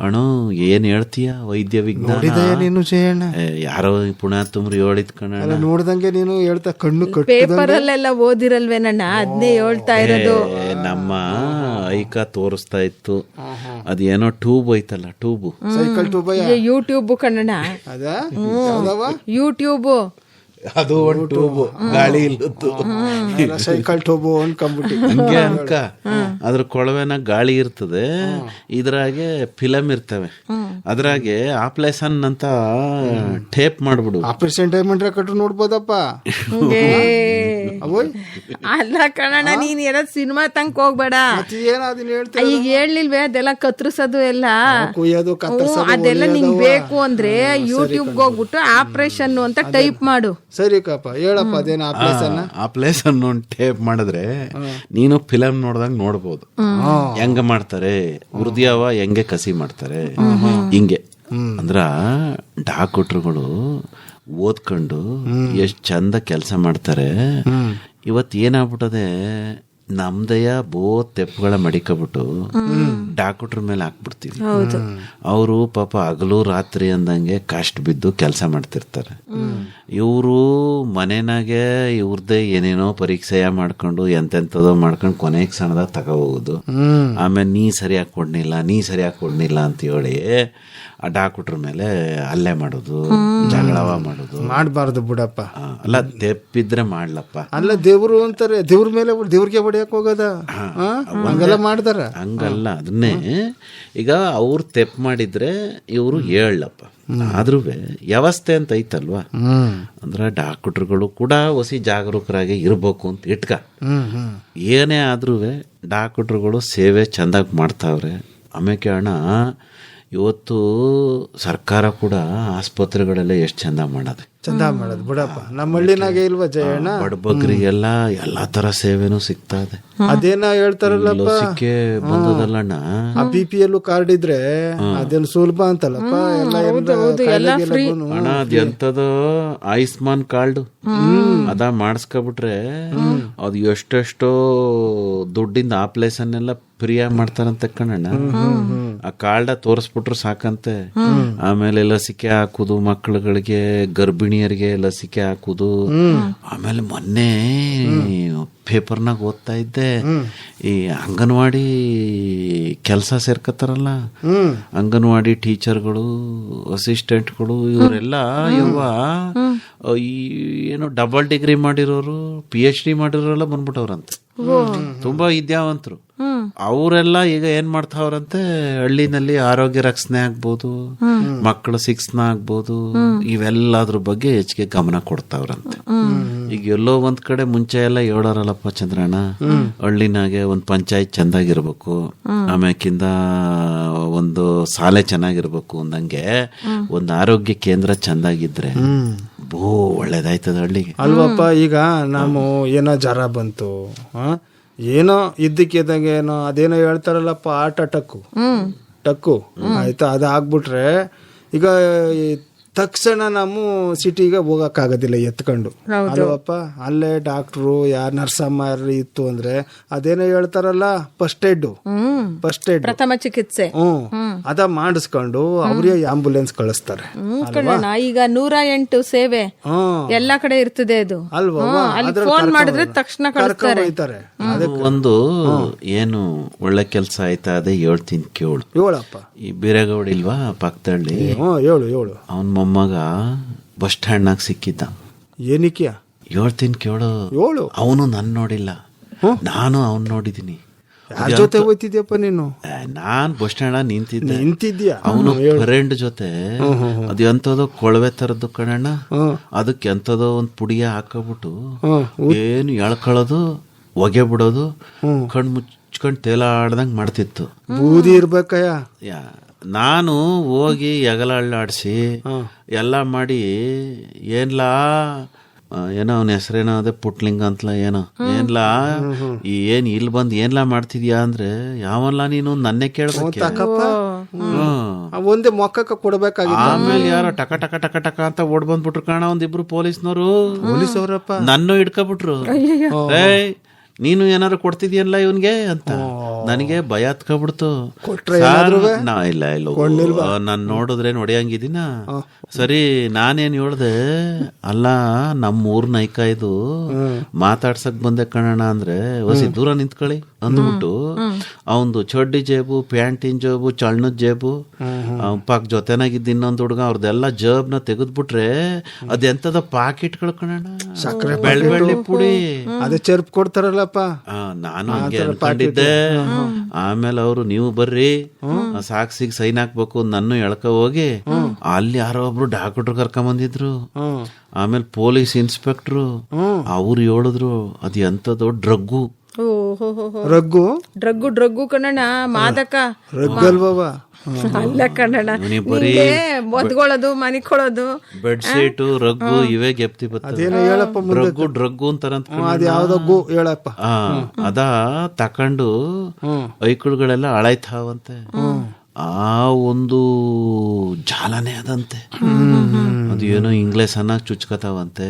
ಅಣ್ಣ ಏನ್ ಹೇಳ್ತೀಯ ವೈದ್ಯ ವಿಜ್ಞಾನ. ಯಾರೋ ಪುಣ್ಯಾತುಮ್ರು ಹೇಳಿದ್ ಕಣ ನೋಡ್ದಂಗೆ ನೀನು ಹೇಳ್ತಾ ಕಣ್ಣು ಪೇಪರ್ ಅಲ್ಲೆಲ್ಲ ಓದಿರಲ್ವೇನಣ್ಣ, ಅದ್ನೇ ಹೇಳ್ತಾ ಇರೋದು. ನಮ್ಮ ಐಕ ತೋರಿಸ್ತಾ ಇತ್ತು, ಅದೇನೋ ಟ್ಯೂಬ್ ಐತಲ್ಲ, ಟ್ಯೂಬ್ ಸೈಕಲ್ ಟ್ಯೂಬ್, ಯೂಟ್ಯೂಬ್ ಕಣ್ಣಣ್ಣ, ಯೂಟ್ಯೂಬ್ ಅದು ಒಂದು ಟ್ಯೂಬ್ ಗಾಳಿ ಇಲ್ಲದ್ದು ಸೈಕಲ್ ಟ್ಯೂಬ್ ಅನ್ಕೊಂಡ್ಬಿಟ್ಟು ಹಂಗೆ ಅನ್ಕ. ಅದ್ರ ಕೊಳವೆನ ಗಾಳಿ ಇರ್ತದೆ, ಇದ್ರಾಗೆ ಫಿಲಮ್ ಇರ್ತವೆ, ಅದ್ರಾಗೆ ಆಪ್ಲೇಸನ್ ಅಂತ ಟೇಪ್ ಮಾಡ್ಬಿಡು. ಆಪರೇಷನ್ ಡೈಮಂಡ್ ಕಟ್ಟು ನೋಡ್ಬೋದಪ್ಪ. ಅಲ್ಲ ಕಣಣ್ಣ, ನೀನ್ ಏನೋ ಸಿನಿಮಾ ತನಕ ಹೋಗ್ಬೇಡ. ಈಗ ಹೇಳಿಲ್ವೇ ಅದೆಲ್ಲ ಕತ್ರಿಸೋದು ಎಲ್ಲ, ಅದೆಲ್ಲ ನಿಂಗ್ ಬೇಕು ಅಂದ್ರೆ ಯೂಟ್ಯೂಬ್ ಹೋಗ್ಬಿಟ್ಟು ಆಪರೇಷನ್ ಅಂತ ಟೈಪ್ ಮಾಡು. ಸರಿ ಕಪ್ಪ, ಹೇಳಪ್ಪ ಅದೇನ ಆಪ್ಲೇಸನ್ ಟೇಪ್ ಮಾಡಿದ್ರೆ ನೀನು ಫಿಲಮ್ ನೋಡ್ದಂಗ್ ನೋಡ್ಬೋದು. ಹೆಂಗ ಮಾಡ್ತಾರೆ, ಹೃದಯವ ಹೆಂಗೆ ಕಸಿ ಮಾಡ್ತಾರೆ, ಹಿಂಗೆ. ಅಂದ್ರ ಡಾಕ್ಟರ್ಗಳು ಓದ್ಕೊಂಡು ಎಷ್ಟ್ ಚಂದ ಕೆಲಸ ಮಾಡ್ತಾರೆ. ಇವತ್ ಏನಾಗ್ಬಿಟ್ಟದೆ, ನಮ್ದಯ ತೆಪ್ಪುಗಳ ಮಡಿಕಬಿಟ್ಟು ಡಾಕ್ಟರ್ ಮೇಲೆ ಹಾಕ್ಬಿಡ್ತೀವಿ. ಅವರು ಪಾಪ ಹಗಲು ರಾತ್ರಿ ಅಂದಂಗೆ ಕಷ್ಟ ಬಿದ್ದು ಕೆಲಸ ಮಾಡ್ತಿರ್ತಾರೆ. ಇವರು ಮನೆನಾಗೆ ಇವ್ರದ್ದೇ ಏನೇನೋ ಪರೀಕ್ಷೆ ಮಾಡ್ಕೊಂಡು ಎಂತೆಂಥದೋ ಮಾಡ್ಕೊಂಡು ಕೊನೆಗೆ ಸಣ್ಣದಾಗ ತಗೋಬಹುದು. ಆಮೇಲೆ ನೀ ಸರಿಯಾಗಿ ಕೊಡ್ನಿಲ್ಲ ಅಂತ ಹೇಳಿ ಆ ಡಾಕ್ಟರ್ ಮೇಲೆ ಹಲ್ಲೆ ಮಾಡೋದು, ಜಗಳವ ಮಾಡೋದು ಮಾಡಬಾರ್ದು ಬಿಡಪ್ಪ. ಅಲ್ಲ ತೆಪ್ಪಿದ್ರೆ ಮಾಡ್ಲಪ್ಪ. ಅಲ್ಲ ದೇವ್ರು ಅಂತಾರೆ, ದೇವ್ರ ಮೇಲೆ ದೇವ್ರಿಗೆ ಹೊಡಿಯಕ್ ಹೋಗೋದ, ಹಂಗೆಲ್ಲ ಮಾಡ್ತಾರ. ಹಂಗಲ್ಲ, ಅದನ್ನೇ ಈಗ ಅವ್ರು ತೆಪ್ಪು ಮಾಡಿದ್ರೆ ಇವರು ಹೇಳಪ್ಪ. ಆದ್ರೂ ವ್ಯವಸ್ಥೆ ಅಂತ ಐತಲ್ವಾ, ಅಂದ್ರೆ ಡಾಕ್ಟರ್ಗಳು ಕೂಡ ಹೊಸಿ ಜಾಗರೂಕರಾಗಿ ಇರ್ಬೇಕು ಅಂತ ಇಟ್ಕ. ಏನೇ ಆದ್ರೂ ಡಾಕ್ಟರ್ಗಳು ಸೇವೆ ಚಂದಾಗಿ ಮಾಡ್ತಾವ್ರೆ. ಆಮೇಲೆ ಅಣ್ಣ, ಇವತ್ತು ಸರ್ಕಾರ ಕೂಡ ಆಸ್ಪತ್ರೆಗಳೆಲ್ಲ ಎಷ್ಟು ಚಂದ ಮಾಡೋದು ಬಿಡಪ್ಪ. ನಮ್ಮ ಹಳ್ಳಿನಾಗೆ ಇಲ್ವಾ ಜಯಣ್ಣ, ಬಡಬಗ್ರಿಗೆಲ್ಲ ಎಲ್ಲಾ ತರ ಸೇವೆನೂ ಸಿಗ್ತಾ ಇದೆ. ಅದೇನ ಹೇಳ್ತಾರಲ್ಲಪ್ಪ, ಲಸಿಕೆ ಬಂದದಲ್ಲಣ್ಣ, ಆ BPL ಕಾರ್ಡ್ ಇದ್ರೆ ಅದೇನು ಸುಲಭ ಅಂತಲ್ಲಪ್ಪ. ಅಣ್ಣ ಅದ್ ಎಂತದೋ ಆಯುಷ್ಮಾನ್ ಕಾರ್ಡ್ ಅದ ಮಾಡಿಸ್ಕೊಬಿಟ್ರೆ ಅದು ಎಷ್ಟೆಷ್ಟೋ ದುಡ್ಡಿಂದ ಆಪ್ರೇಷನ್ ಎಲ್ಲ ಫ್ರೀಯಾಗಿ ಮಾಡ್ತಾರಂತ ಕಣಣ್ಣ. ಆ ಕಾರ್ಡ ತೋರಿಸ್ಬಿಟ್ರು ಸಾಕಂತೆ. ಆಮೇಲೆ ಲಸಿಕೆ ಹಾಕುದು ಮಕ್ಕಳುಗಳಿಗೆ, ಗರ್ಭಿಣಿ ಗರ್ಭಿಣಿಯರಿಗೆ ಲಸಿಕೆ ಹಾಕುದು. ಆಮೇಲೆ ಮೊನ್ನೆ ಪೇಪರ್ನಾಗ ಓದ್ತಾ ಇದ್ದೆ, ಈ ಅಂಗನವಾಡಿ ಕೆಲಸ ಸೇರ್ಕತ್ತಾರಲ್ಲ, ಅಂಗನವಾಡಿ ಟೀಚರ್ಗಳು, ಅಸಿಸ್ಟೆಂಟ್ಗಳು, ಇವರೆಲ್ಲ ಈ ಏನೋ ಡಬಲ್ ಡಿಗ್ರಿ ಮಾಡಿರೋರು, PhD ಮಾಡಿರೋರೆಲ್ಲ ಬಂದ್ಬಿಟ್ಟವ್ರಂತೆ. ತುಂಬಾ ವಿದ್ಯಾವಂತರು. ಅವರೆಲ್ಲ ಈಗ ಏನ್ ಮಾಡ್ತಾವ್ರಂತೆ, ಹಳ್ಳಿನಲ್ಲಿ ಆರೋಗ್ಯ ರಕ್ಷಣೆ ಆಗ್ಬೋದು, ಮಕ್ಕಳ ಶಿಕ್ಷಣ ಆಗ್ಬೋದು, ಇವೆಲ್ಲದ್ರ ಬಗ್ಗೆ ಹೆಚ್ಚಿಗೆ ಗಮನ ಕೊಡ್ತಾವ್ರಂತೆ. ಈಗ ಎಲ್ಲೋ ಒಂದ್ ಕಡೆ ಮುಂಚೆ ಎಲ್ಲ ಹೇಳೋರಲ್ಲಪ್ಪ ಚಂದ್ರಣ್ಣ, ಹಳ್ಳಿನಾಗೆ ಒಂದ್ ಪಂಚಾಯತ್ ಚಂದಾಗಿರ್ಬೇಕು, ಆಮ್ಯಾಕಿಂದ ಒಂದು ಶಾಲೆ ಚೆನ್ನಾಗಿರ್ಬೇಕು ಅಂದಂಗೆ ಒಂದ್ ಆರೋಗ್ಯ ಕೇಂದ್ರ ಚಂದಾಗಿದ್ರೆ ಬೋ ಒಳ್ಳೇದಾಯ್ತದ ಹಳ್ಳಿಗೆ ಅಲ್ವಪ್ಪ. ಈಗ ನಾವು ಏನೋ ಜ್ವರ ಬಂತು, ಏನೋ ಇದ್ದಕ್ಕಿದ್ದಂಗೆ ಏನೋ ಅದೇನೋ ಹೇಳ್ತಾರಲ್ಲಪ್ಪ, ಟಕ್ಕು ಆಯ್ತಾ, ಅದು ಆಗ್ಬಿಟ್ರೆ ಈಗ ತಕ್ಷಣ ನಾವು ಸಿಟಿಗೆ ಹೋಗಕ್ಕಾಗೋದಿಲ್ಲ ಎತ್ಕೊಂಡು, ಅಲ್ವಪ್ಪ. ಅಲ್ಲೇ ಡಾಕ್ಟ್ರು ಯಾರು ನರ್ಸಮ್ಮ ಇತ್ತು ಅಂದ್ರೆ ಅದೇನೋ ಹೇಳ್ತಾರಲ್ಲ, ಫಸ್ಟ್ ಏಡ್ ಪ್ರಥಮ ಚಿಕಿತ್ಸೆ, ಅದ ಮಾಡಿಸ್ಕೊಂಡು ಅವ್ರಿಗೆ ಆಂಬುಲೆನ್ಸ್ ಕಳಿಸ್ತಾರೆ. ಈಗ 108 ಸೇವೆ ಎಲ್ಲಾ ಕಡೆ ಇರ್ತದೆ ಅದು, ಅಲ್ವಾ? ಫೋನ್ ಮಾಡಿದ್ರೆ ತಕ್ಷಣ ಕಳಿಸ್ತಾರೆ. ಒಂದು ಏನು ಒಳ್ಳೆ ಕೆಲಸ ಆಯ್ತಾ, ಅದೇ ಹೇಳ್ತೀನಿ ಕೇಳು. ಹೇಳಪ್ಪ. ಈ ಬೀರೇಗೌಡ ಇಲ್ವಾ ಪಕ್ಕದಳ್ಳಿ, ಹೇಳು. ಅವನ್ ಮೊಮ್ಮಗ ಬಸ್ ಸ್ಟ್ಯಾಂಡ್ ನಾಗ ಸಿಕ್ಕಿದ್ದ. ಏನಕ್ಕೆ ಹೇಳ್ತೀನಿ ಕೇಳು. ಅವನು ನನ್ ನೋಡಿಲ್ಲ, ನಾನು ಅವನ್ ನೋಡಿದೀನಿ. ಜೊತೆ ಹೋಯ್ತಿದ್ಯಪ್ಪ ನೀನು? ನಾನ್ ಬಸ್ ಸ್ಟ್ಯಾಂಡ್ ನಿಂತಿದ್ಯಾ? ಅವನು ಫ್ರೆಂಡ್ ಜೊತೆ. ಅದು ಎಂತದೋ ಕೊಳವೆ ತರದ್ದು ಕಣಣ್ಣ, ಅದಕ್ಕೆ ಎಂತದೋ ಒಂದ್ ಪುಡಿಯ ಹಾಕಬಿಟ್ಟು ಏನು ಎಳ್ಕೊಳ್ಳೋದು, ಹೊಗೆ ಬಿಡೋದು, ಕಣ್ ಮುಚ್ಕೊಂಡ್ ತೇಲಾಡ್ದಂಗ್ ಮಾಡ್ತಿತ್ತು. ಬೂದಿ ಇರ್ಬೇಕಯ್ಯ. ನಾನು ಹೋಗಿ ಎಗಲಾಡ್ಸಿ ಎಲ್ಲ ಮಾಡಿ, ಏನ್ಲಾ ಏನೋ ಅವನ ಹೆಸರೇನೋ ಅದೇ ಪುಟ್ಲಿಂಗ ಅಂತಲ ಏನೋ, ಏನ್ಲಾ ಏನ್ ಇಲ್ಲಿ ಬಂದ್ ಏನ್ಲಾ ಮಾಡ್ತಿದ್ಯಾ ಅಂದ್ರೆ, ಯಾವಲ್ಲ ನೀನು ನನ್ನೇ ಕೇಳ್ಬೇಕು, ಒಂದೇ ಮೊಕ್ಕಕ್ಕ ಕೊಡ್ಬೇಕಾಗಿತ್ತು. ಆಮೇಲೆ ಯಾರೋ ಟಕ ಟಕ ಟಕ ಟಕ ಅಂತ ಓಡ್ ಬಂದ್ಬಿಟ್ರು ಕಾಣ, ಒಂದಿಬ್ರು ಪೊಲೀಸ್ನವರಪ್ಪ, ನನ್ನೂ ಹಿಡ್ಕೊಬಿಟ್ರು. ನೀನು ಏನಾರು ಕೊಡ್ತಿದ್ಯಲ್ಲ ಇವನ್ಗೆ ಅಂತ ನನಗೆ ಭಯ ಹತ್ಕೊಬಿಡ್ತು. ಇಲ್ಲ ನಾನ್ ನೋಡಿದ್ರೆ ಹೊಡೆಯಂಗಿದ್ದೀನ. ಸರಿ ನಾನೇನ್ ಹೇಳ್ದೆ, ಅಲ್ಲ ನಮ್ಮ ಊರ್ ನೈಕ ಇದು ಮಾತಾಡ್ಸಕ್ ಬಂದೆ ಕಣಣ ಅಂದ್ರೆ, ಹೊಸಿ ದೂರ ನಿಂತ್ಕೊಳ್ಳಿ ಅಂದ್ಬಿಟ್ಟು ಅವಂದು ಚಡ್ಡಿ ಜೇಬು, ಪ್ಯಾಂಟಿನ ಜೇಬು, ಚಳ್ನದ ಜೇಬು, ಪಾಕ್ ಜೊತೆನಾಗಿದ್ದ ಇನ್ನೊಂದು ಹುಡುಗ, ಅವ್ರದ್ದೆಲ್ಲ ಜೇಬ್ನ ತೆಗೆದ್ಬಿಟ್ರೆ ಅದೆಂತದ ಪಾಕೆಟ್ಗಳು ಕಣಣ, ಸಕ್ಕರೆ ಬೆಳ್ಳಿ ಪುಡಿ, ಅದೇ ಚೆರ್ಪ್ ಕೊಡ್ತಾರಲ್ಲಪ್ಪ. ನಾನು ಹಂಗೆ ಅನ್ಕೊಂಡಿದ್ದೆ. ಆಮೇಲೆ ಅವರು ನೀವು ಬರ್ರಿ ಸಾಕ್ಷಿಗೆ ಸೈನ್ ಹಾಕ್ಬೇಕು, ನನ್ನ ಎಳ್ಕ ಹೋಗಿ ಅಲ್ಲಿ ಯಾರೋ ಒಬ್ರು ಡಾಕ್ಟರ್ ಕರ್ಕೊಂಬಂದಿದ್ರು. ಆಮೇಲೆ ಪೊಲೀಸ್ ಇನ್ಸ್ಪೆಕ್ಟ್ರು ಅವ್ರು ಹೇಳಿದ್ರು ಅದು ಎಂತದೋ ಡ್ರಗ್ಗು ಕಣ್ಣಣ್ಣ, ಮಾದಕ ಅಲ್ಲ ಕಣ್ಣಣ್ಣ, ಮೊದ್ಕೊಳ್ಳೋದು, ಮನಿಕೊಳ್ಳೋದು, ಬೆಡ್ ಶೀಟು, ರಗ್ಗು ಇವೇ ಗೆಪ್ತಿ ಡ್ರಗ್ಗು ಅಂತಾರಂತ. ಅದ ತಕೊಂಡು ಐಕಳುಗಳೆಲ್ಲ ಅಳಾಯ್ತಾವಂತೆ. ಆ ಒಂದು ಜಾಲನೆ ಅದಂತೆ. ಅದು ಏನೋ ಇಂಗ್ಲಿಷ್ ಅನ್ನಾಗ ಚುಚ್ಕತಾವಂತೆ,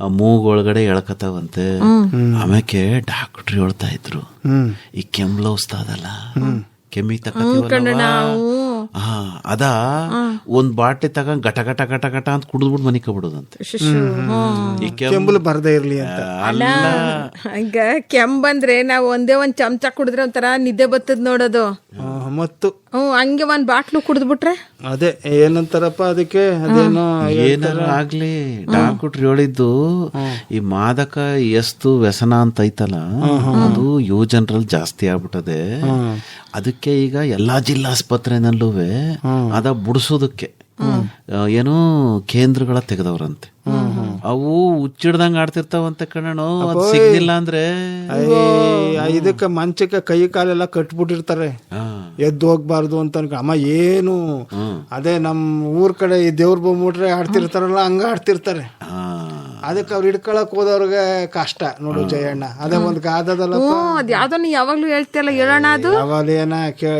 ಆ ಮೂಗೊಳಗಡೆ ಎಳ್ಕತಾವಂತೆ. ಆಮೇಲೆ ಡಾಕ್ಟ್ರು ಹೇಳ್ತಾ ಇದ್ರು, ಈ ಕೆಮ್ಲ ಉಸ್ತಾದಲ್ಲ, ಕೆಮ್ಮಿ ತಕತೀವಲ್ಲ, ಅದ ಒಂದ್ ಬಾಟ್ಲಿ ತಗೊಂಡ್ ಗಟ ಗಟ ಗಟ ಗಟ ಅಂತ ಕುಡಿದ್ಬಿಟ್ಟು ಮನಿಕಬಿಡೋದಂತೆ. ಈ ಕೆಮ್ಮಲು ಬರದೇ ಇರ್ಲಿ ಅಂತ. ಈಗ ಕೆಮ್ಮು ಬಂದ್ರೆ ನಾವು ಒಂದೇ ಒಂದ್ ಚಮಚ ಕುಡಿದ್ರೆ ಒಂಥರ ನಿದ್ದೆ ಬರ್ತದ ನೋಡೋದು. ಮತ್ತು ಹಂಗೆ ಒಂದ್ ಬಾಟ್ಲು ಕುಡಿದ್ಬಿಟ್ರೆ ಅದೇ ಏನಂತಾರಪ್ಪ ಅದಕ್ಕೆ, ಅದೇನೋ ಏನಾರ ಆಗ್ಲಿ. ಡಾಕ್ಟ್ರು ಹೇಳಿದ್ದು ಈ ಮಾದಕ ಎಷ್ಟು ವ್ಯಸನ ಅಂತ ಐತಲ್ಲ, ಅದು ಯುವ ಜನರಲ್ಲಿ ಜಾಸ್ತಿ ಆಗ್ಬಿಟ್ಟದೆ. ಅದಕ್ಕೆ ಈಗ ಎಲ್ಲಾ ಜಿಲ್ಲಾ ಆಸ್ಪತ್ರೆನಲ್ಲೂ ಅದ ಬುಡ್ಸೋದಕ್ಕೆ ಏನೋ ಕೇಂದ್ರಗಳ ತೆಗೆದವ್ರಂತೆ. ಅವು ಹುಚ್ಚಿಡ್ದಂಗ ಆಡ್ತಿರ್ತಾವಂತೆ ಕಣೋ, ಅದು ಸಿಗ್ಲಿಲ್ಲ ಅಂದ್ರೆ ಇದಕ್ಕೆ ಮಂಚಕ್ಕೆ ಕೈ ಕಾಲೆಲ್ಲ ಕಟ್ಬಿಟ್ಟಿರ್ತಾರೆ, ಎದ್ದು ಹೋಗ್ಬಾರ್ದು ಅಂತ. ಅಮ್ಮ ಏನು ಅದೇ ನಮ್ ಊರ್ ಕಡೆ ಈ ದೇವ್ರ ಬಂದ್ಬಿಟ್ರೆ ಆಡ್ತಿರ್ತಾರಲ್ಲ, ಹಂಗ ಆಡ್ತಿರ್ತಾರೆ. ಅದಕ್ಕೆ ಅವ್ರು ಹಿಡ್ಕೊಳಕ್ ಹೋದವ್ರಿಗೆ ಕಷ್ಟ ನೋಡು ಜಯಣ್ಣ. ಅದೇ ಒಂದ್ ಗಾದದಲ್ಲ, ಅದ್ ಯಾವ್ದೋ ನೀ ಯಾವಾಗ್ಲೂ ಹೇಳ್ತಿಯಲ್ಲ, ಹೇಳೋಣ ಅದು ಯಾವಾಗ ಏನ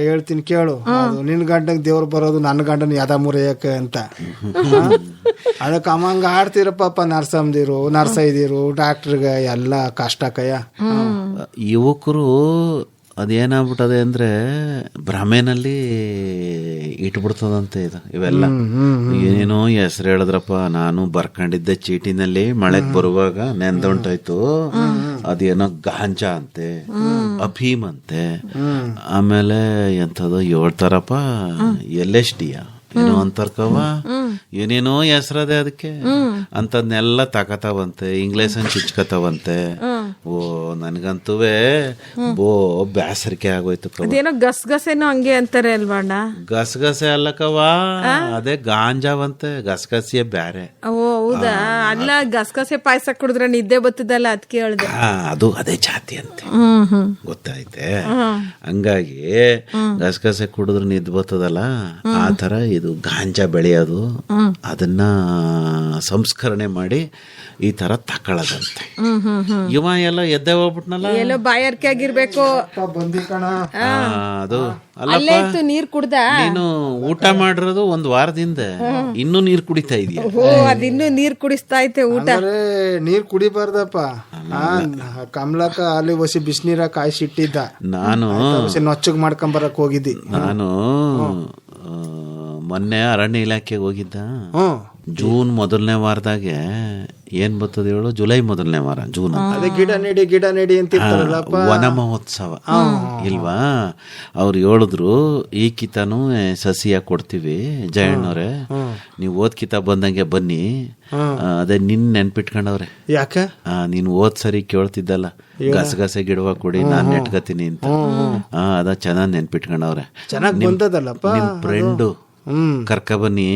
ಹೇಳ್ತೀನಿ ಕೇಳು. ಅದು ನಿನ್ ಗಂಡಂಗ್ ದೇವ್ರು ಬರೋದು, ನನ್ನ ಗಂಡನ ಯಾದ ಮುರಿಯಕ್ಕೆ ಅಂತ. ಅದಕ್ಕೆ ಅಮ್ಮಂಗ ಆಡ್ತಿರಪ್ಪ ನರ್ಸೈದಿರು, ಡಾಕ್ಟರ್ಗೆ ಎಲ್ಲ ಕಷ್ಟ ಕಯ್ಯ. ಯುವಕರು ಅದೇನಾಗ್ಬಿಟ್ಟದೆ ಅಂದ್ರೆ ಭ್ರಮೆನಲ್ಲಿ ಇಟ್ಬಿಡ್ತದಂತೆ ಇದು ಇವೆಲ್ಲ. ಏನೇನೋ ಹೆಸರು ಹೇಳಿದ್ರಪ್ಪ, ನಾನು ಬರ್ಕೊಂಡಿದ್ದೆ ಚೀಟಿನಲ್ಲಿ ಮಳೆಗೆ ಬರುವಾಗ ನೆಂದೊಂಟಾಯ್ತು. ಅದೇನೋ ಗಾಂಜಾ ಅಂತೆ, ಅಫೀಮ್ ಅಂತೆ, ಆಮೇಲೆ ಎಂಥದ್ದು ಹೇಳ್ತಾರಪ್ಪ LSD ಏನೋ ಅಂತರ್ಕವ, ಏನೇನೋ ಹೆಸರದೆ ಅದಕ್ಕೆ. ಅಂತದ್ನೆಲ್ಲ ತಕತಾವಂತೆ, ಇಂಗ್ಲಿಷ್ ಚಿಚ್ಕತಾವಂತೆ. ಓ ನನ್ಗಂತೂವೇ ಬ್ಯಾಸರಿಕೆ ಆಗೋಯ್ತು. ಅದೇನೋ ಗಸಗಸೆನೋ ಹಂಗೆ ಅಂತಾರೆ ಅಲ್ವಾಣ? ಗಸಗಸೆ ಅಲ್ಲಕವ, ಅದೇ ಗಾಂಜಾವಂತೆ, ಗಸಗಸೆ ಬ್ಯಾರೆ. ಓ ಹೌದಾ? ಅಲ್ಲ, ಗಸಗಸೆ ಪಾಯಸ ಕುಡಿದ್ರೆ ನಿದ್ದೆ ಬರ್ತದಲ್ಲ, ಅದಕ್ಕೆ ಹೇಳ್ದೆ. ಅದು ಅದೇ ಜಾತಿ ಅಂತೆ, ಗೊತ್ತಾಯ್ತೆ. ಹಂಗಾಗಿ ಗಸಗಸೆ ಕುಡಿದ್ರೆ ನಿದ್ದೆ ಬರ್ತದಲ್ಲ, ಆ ತರ ಇದು ಗಾಂಜಾ ಬೆಳೆಯೋದು, ಅದನ್ನ ಸಂಸ್ಕರಣೆ ಮಾಡಿ ಈ ತರ ತಕೊಳ್ಳೋದಂತೆ. ಇವ ಎಲ್ಲ ಎದ್ದೆ ಹೋಗ್ಬಿಟ್ನಲ್ಲ, ಎಲ್ಲೋ ಬಾಯಾರಿಕೆ ಆಗಿರ್ಬೇಕು. ಅದು ಅಲ್ಲೇ ಇತ್ತು, ನೀರ್ ಕುಡ್ದ. ನೀನು ಊಟ ಮಾಡಿರೋದು ಒಂದ್ ವಾರದಿಂದ ಇನ್ನೂ ನೀರ್ ಕುಡಿತಾ ಇದೀಯ. ಓ, ಅದಿನ್ನೂ ನೀರ್ ಕುಡಿಸ್ತಾ ಐತೆ ಊಟ. ನೀರ್ ಕುಡಿಬಾರ್ದಪ್ಪ. ಕಮಲಕ್ಕ ಅಲ್ಲಿ ಹೊಸಿ ಬಿಸಿನೀರ ಕಾಯಿಸಿಟ್ಟಿದ್ದ, ನಾನು ನೊಚ್ಚಗ್ ಮಾಡ್ಕೊಂಬರಕ್ ಹೋಗಿದ್ದಿ. ನಾನು ಮೊನ್ನೆ ಅರಣ್ಯ ಇಲಾಖೆಗೆ ಹೋಗಿದ್ದ. ಜೂನ್ ಮೊದಲನೇ ವಾರದಾಗೆ ಏನ್ ಬರ್ತದೆ ಹೇಳು? ಜುಲೈ ಮೊದಲನೇ ವಾರ, ಜೂನ್. ಅದೇ ಗಿಡ ನೆಡಿ ಅಂತ ವನ ಮಹೋತ್ಸವ ಇಲ್ವಾ? ಅವ್ರು ಹೇಳಿದ್ರು, ಈ ಕಿತಾನು ಸಸಿಯ ಕೊಡ್ತೀವಿ ಜಯಣ್ಣವ್ರೆ, ನೀವು ಓದ್ ಕಿತ ಬಂದಂಗೆ ಬನ್ನಿ. ಅದೇ ನಿನ್ ನೆನ್ಪಿಟ್ಕೊಂಡವ್ರೆ. ಯಾಕ? ನೀನ್ ಓದ್ ಸರಿ ಕೇಳ್ತಿದ್ದಲ್ಲ, ಗಸಗಸೆ ಗಿಡವ ಕೊಡಿ ನಾನ್ ನೆಟ್ಕತೀನಿ ಅಂತ. ಅದ ಚೆನ್ನಾಗ್ ನೆನ್ಪಿಟ್ಕೊಂಡವ್ರೆ. ನಿಮ್ ಫ್ರೆಂಡು ಕರ್ಕ ಬನ್ನಿ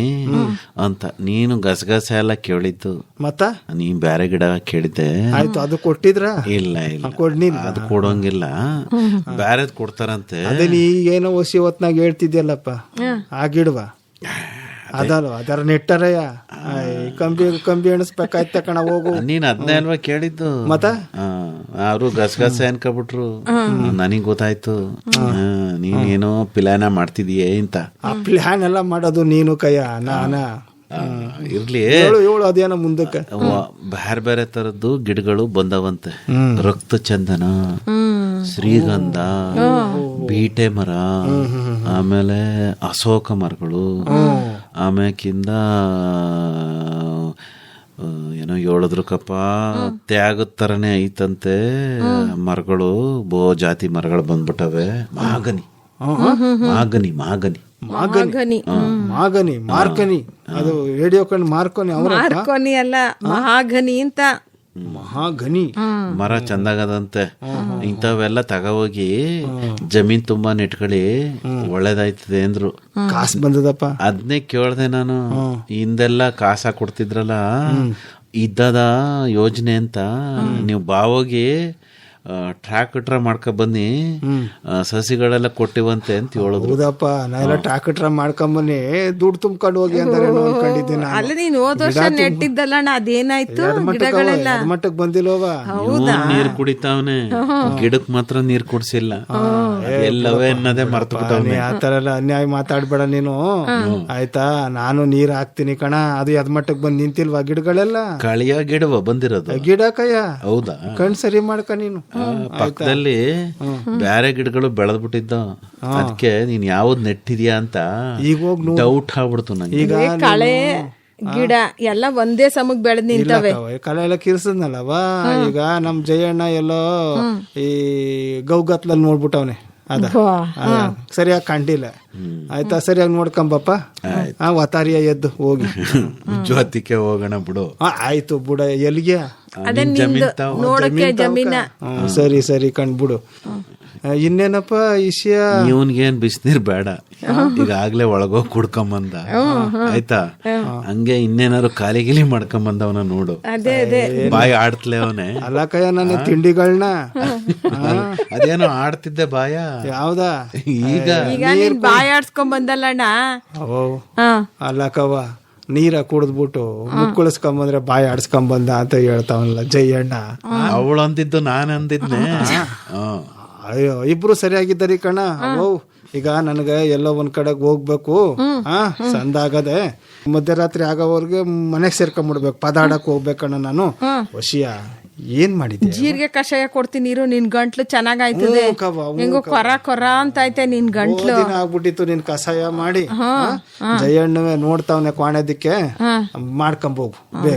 ಅಂತ. ನೀನು ಗಸಗಸೆ ಎಲ್ಲ ಕೇಳಿದ್ದು, ಮತ್ತ ನೀ ಬ್ಯಾರೆ ಗಿಡ ಕೇಳಿದ್ದೆ. ಆಯ್ತು, ಅದು ಕೊಟ್ಟಿದ್ರ? ಇಲ್ಲ ಅದು ಕೊಡೋಂಗಿಲ್ಲ, ಬ್ಯಾರೆದ್ ಕೊಡ್ತಾರಂತೆ. ಅದೇ ನೀ ಏನೋ ಹೊಸಿ ಹೊತ್ನಾಗ ಹೇಳ್ತಿದ್ಯಲ್ಲಪ್ಪ, ಆ ಗಿಡವಾ ಅದಲ್ವ? ಅದರ ನೆಟ್ಟರಯ್ಯ ಕಂಬಿ ಎಣಿಸ್ಬೇಕಾಯ್ತ ಕಣ, ಹೋಗು. ನೀನ್ ಅದನ್ನೇ ಅಲ್ವಾ ಕೇಳಿದ್ದು? ಮತ್ತ ಅವರು ಗಸಗಸೆ ಅನ್ಕೊಬಿಟ್ರು, ನನಗ್ ಗೊತ್ತಾಯ್ತು ನೀನೇನೋ ಪ್ಲಾನ ಮಾಡ್ತಿದೀಯ ಅಂತ. ಆ ಪ್ಲಾನ್ ಎಲ್ಲ ಮಾಡೋದು ನೀನು ಕಯ್ಯ, ನಾನ ಇರ್ಲಿ. ಅದೇನೋ ಮುಂದಕ್ಕೆ ಬೇರೆ ಬೇರೆ ತರದ್ದು ಗಿಡಗಳು ಬಂದವಂತೆ. ರಕ್ತ ಚಂದನ, ಶ್ರೀಗಂಧ, ಬೀಟೆ ಮರ, ಆಮೇಲೆ ಅಶೋಕ ಮರಗಳು, ಆಮ್ಯಾಕಿಂದ ಏನೋ ಹೇಳಿದ್ರಕಪ್ಪ, ತ್ಯಾಗದ ತರನೇ ಐತಂತೆ ಮರಗಳು. ಜಾತಿ ಮರಗಳು ಬಂದ್ಬಿಟ್ಟವೆ. ಮಾಗನಿ ಮಾಗನಿ ಮಾಗನಿ ಮಾಗನಿ ಮಾರ್ಕನಿ, ಅದು ರೇಡಿಯೋ ಕಂಡು ಮಾರ್ಕೋನಿ. ಮಾರ್ಕೋನಿ ಅಲ್ಲ, ಮಹಾಗನಿ ಅಂತ. ಮಹಾಗನಿ ಮರ ಚಂದಾಗದಂತೆ. ಇಂಥವೆಲ್ಲ ತಗೋಗಿ ಜಮೀನ್ ತುಂಬಾ ನೆಟ್ಕೊಳ್ಳಿ, ಒಳ್ಳೇದಾಯ್ತದೆ ಅಂದ್ರು. ಕಾಸು ಬಂದದಪ್ಪ. ಅದನ್ನೇ ಕೇಳ್ದೆ ನಾನು. ಹಿಂದೆಲ್ಲ ಕಾಸ ಕೊಡ್ತಿದ್ರಲ್ಲ, ಇದ್ದದ ಯೋಜನೆ ಅಂತ. ನೀವು ಬಾವೋಗಿ ಟ್ರಾಕ್ಟರ್ ಮಾಡ್ಕೊ ಬನ್ನಿ, ಸಸಿಗಳೆಲ್ಲ ಕೊಟ್ಟಿವಂತೆ ಅಂತ ಹೇಳಿದ್ರು. ಹೌದಪ್ಪ, ನಾ ಎಲ್ಲ ಟ್ರಾಕ್ಟರ್ ಮಾಡ್ಕೊಂಬನ್ನಿ, ದುಡ್ಡು ತುಂಬ್ಕೊಂಡು ಹೋಗಿ ಅಂದ್ರೆ ಅನ್ಕೊಂಡಿದ್ದೆ ನಾನು. ಅಲ್ಲ, ನೀನ್ ಹೋದ ವರ್ಷ ನೆಟ್ಟಿದ್ದಲ್ಲ, ಅದೇನಾಯ್ತು? ಗಿಡಗಳೆಲ್ಲ ಮಟ್ಟಕ್ಕೆ ಬಂದಿಲ್ವ? ನೀರ್ ಕುಡಿತಾವನೆ, ಗಿಡಕ್ ಮಾತ್ರ ನೀರ್ ಕುಡ್ಸಿಲ್ಲ. ಎಲ್ಲವೇ ಅನ್ನೋದೇ ಮರ್ತು ಬಿಟ್ಟವನೆ. ಆತರ ಎಲ್ಲ ಅನ್ಯಾಯ ಮಾತಾಡ್ಬೇಡ ನೀನು, ಆಯ್ತಾ? ನಾನು ನೀರ್ ಹಾಕ್ತೀನಿ ಕಣ, ಅದು ಎದ್ ಮಟ್ಟಕ್ಕೆ ಬಂದ್ ನಿಂತಿಲ್ವಾ ಗಿಡಗಳೆಲ್ಲ? ಕಳಿಯ ಗಿಡವ ಬಂದಿರೋದು ಗಿಡ ಕಯ್ಯ. ಹೌದಾ? ಕಣ್ ಸರಿ ಮಾಡ್ಕ ನೀನು. ಪಕ್ಕದಲ್ಲಿ ಬೇರೆ ಗಿಡಗಳು ಬೆಳೆದ್ಬಿಟ್ಟಿದ್ದ, ಅದಕ್ಕೆ ನೀನ್ ಯಾವ್ದು ನೆಟ್ಟಿದ್ಯಾ ಅಂತ ಈಗ ಹೋಗಿ ಡೌಟ್ ಆಗ್ಬಿಡ್ತು ನಂಗೆ. ಈಗ ಕಳೆ ಗಿಡ ಎಲ್ಲ ಒಂದೇ ಸಮಕ್ ಬೆಳೆದ್ ನಿಂತವೆ. ಕಳೆ ಎಲ್ಲ ಕಿರ್ಸದ್ನಲ್ಲವಾ. ಈಗ ನಮ್ ಜಯಣ್ಣ ಎಲ್ಲೋ ಈ ಗೌಗತ್ಲಲ್ಲಿ ನೋಡ್ಬಿಟ್ಟವ್ನೆ, ಅದ ಸರಿಯಾಗಿ ಕಂಡಿಲ್ಲ. ಆಯ್ತಾ? ಸರಿಯಾಗಿ ನೋಡ್ಕೊಂಬಪ್ಪ, ವತಾರಿಯ ಎದ್ದು ಹೋಗಿ ಜೊತೆಗೆ ಹೋಗೋಣ ಬಿಡು. ಆಯ್ತು ಬಿಡ, ಎಲ್ಲಿಗೆ? ನೋಡಕ್ಕೆ ಜಮೀನ. ಸರಿ ಸರಿ ಕಂಡ್ಬಿಡು. ಇನ್ನೇನಪ್ಪ ವಿಷಯ? ಇವನ್ಗೇನ್ ಬಿಸಿನೀರ್ ಬೇಡ, ಈಗಾಗ್ಲೇ ಒಳಗೋಗಿ ಕುಡ್ಕೊಂಬಂದ. ಆಯ್ತಾ? ಹಂಗೆ ಇನ್ನೇನಾರು ಖಾಲಿ ಗಿಲಿ ಮಾಡ್ಕೊಂಬಂದವನ ನೋಡು, ಬಾಯಿ ಆಡ್ತಲೇ ಅವನೇ. ಅಲ್ಲ ಕಯ್ಯ, ನನ್ನ ತಿಂಡಿಗಳನ್ನ ಅದೇನೋ ಆಡ್ತಿದ್ದೆ ಬಾಯ. ಯಾವ್ದಾ? ಈಗ ಬಾಯಿ ಆಡ್ಸ್ಕೊಂಡ್ ಬಂದಲ್ಲಣ್ಣ. ಅಲ್ಲ ಕವ್ವ, ನೀರ ಕುಡಿದ್ಬಿಟ್ಟು ಮುಕ್ಕಳಿಸ್ಕೊಂಬಂದ್ರೆ ಬಾಯಿ ಆಡ್ಸ್ಕೊಂಬಂದ ಅಂತ ಹೇಳ್ತಾವನಲ್ಲ ಜಯಣ್ಣ. ಅವಳು ಅಂದಿದ್ದು ನಾನು ಅಂದಿದ್ನೆ. ಅಯ್ಯೋ, ಇಬ್ರು ಸರಿಯಾಗಿದ್ದರಿ ಕಣ. ಈಗ ನನಗೆ ಎಲ್ಲೋ ಒಂದ್ ಕಡೆಗೆ ಹೋಗ್ಬೇಕು, ಸಂದಾಗದೆ ಮಧ್ಯರಾತ್ರಿ ಆಗೋವರ್ಗೆ ಮನೆಗೆ ಸೇರ್ಕೊಂಡ್ಬಿಡ್ಬೇಕು, ಪದಾಡಕ್ ಹೋಗ್ಬೇಕಣ್ಣ ನಾನು. ವಶಿಯ ಏನ್ ಮಾಡಿದ್ದೆ? ಜೀರಿಗೆ ಕಷಾಯ ಕೊಡ್ತೀನಿ ಇರು, ನಿನ್ ಗಂಟ್ಲು ಚೆನ್ನಾಗಾಯ್ತದೆ. ಹೆಂಗೋ ಕೊರ ಅಂತ ಐತೆ ನಿನ್ ಗಂಟ್ಲು. ಆಗ್ಬಿಟ್ಟಿತ್ತು ನಿನ್ ಕಷಾಯ ಮಾಡಿ. ಜಯಣ್ಣವೇ ನೋಡ್ತಾವನೆ ಕ್ವಾಣದಕ್ಕೆ ಮಾಡ್ಕೊಂಬೋಗು ಬೇಗ.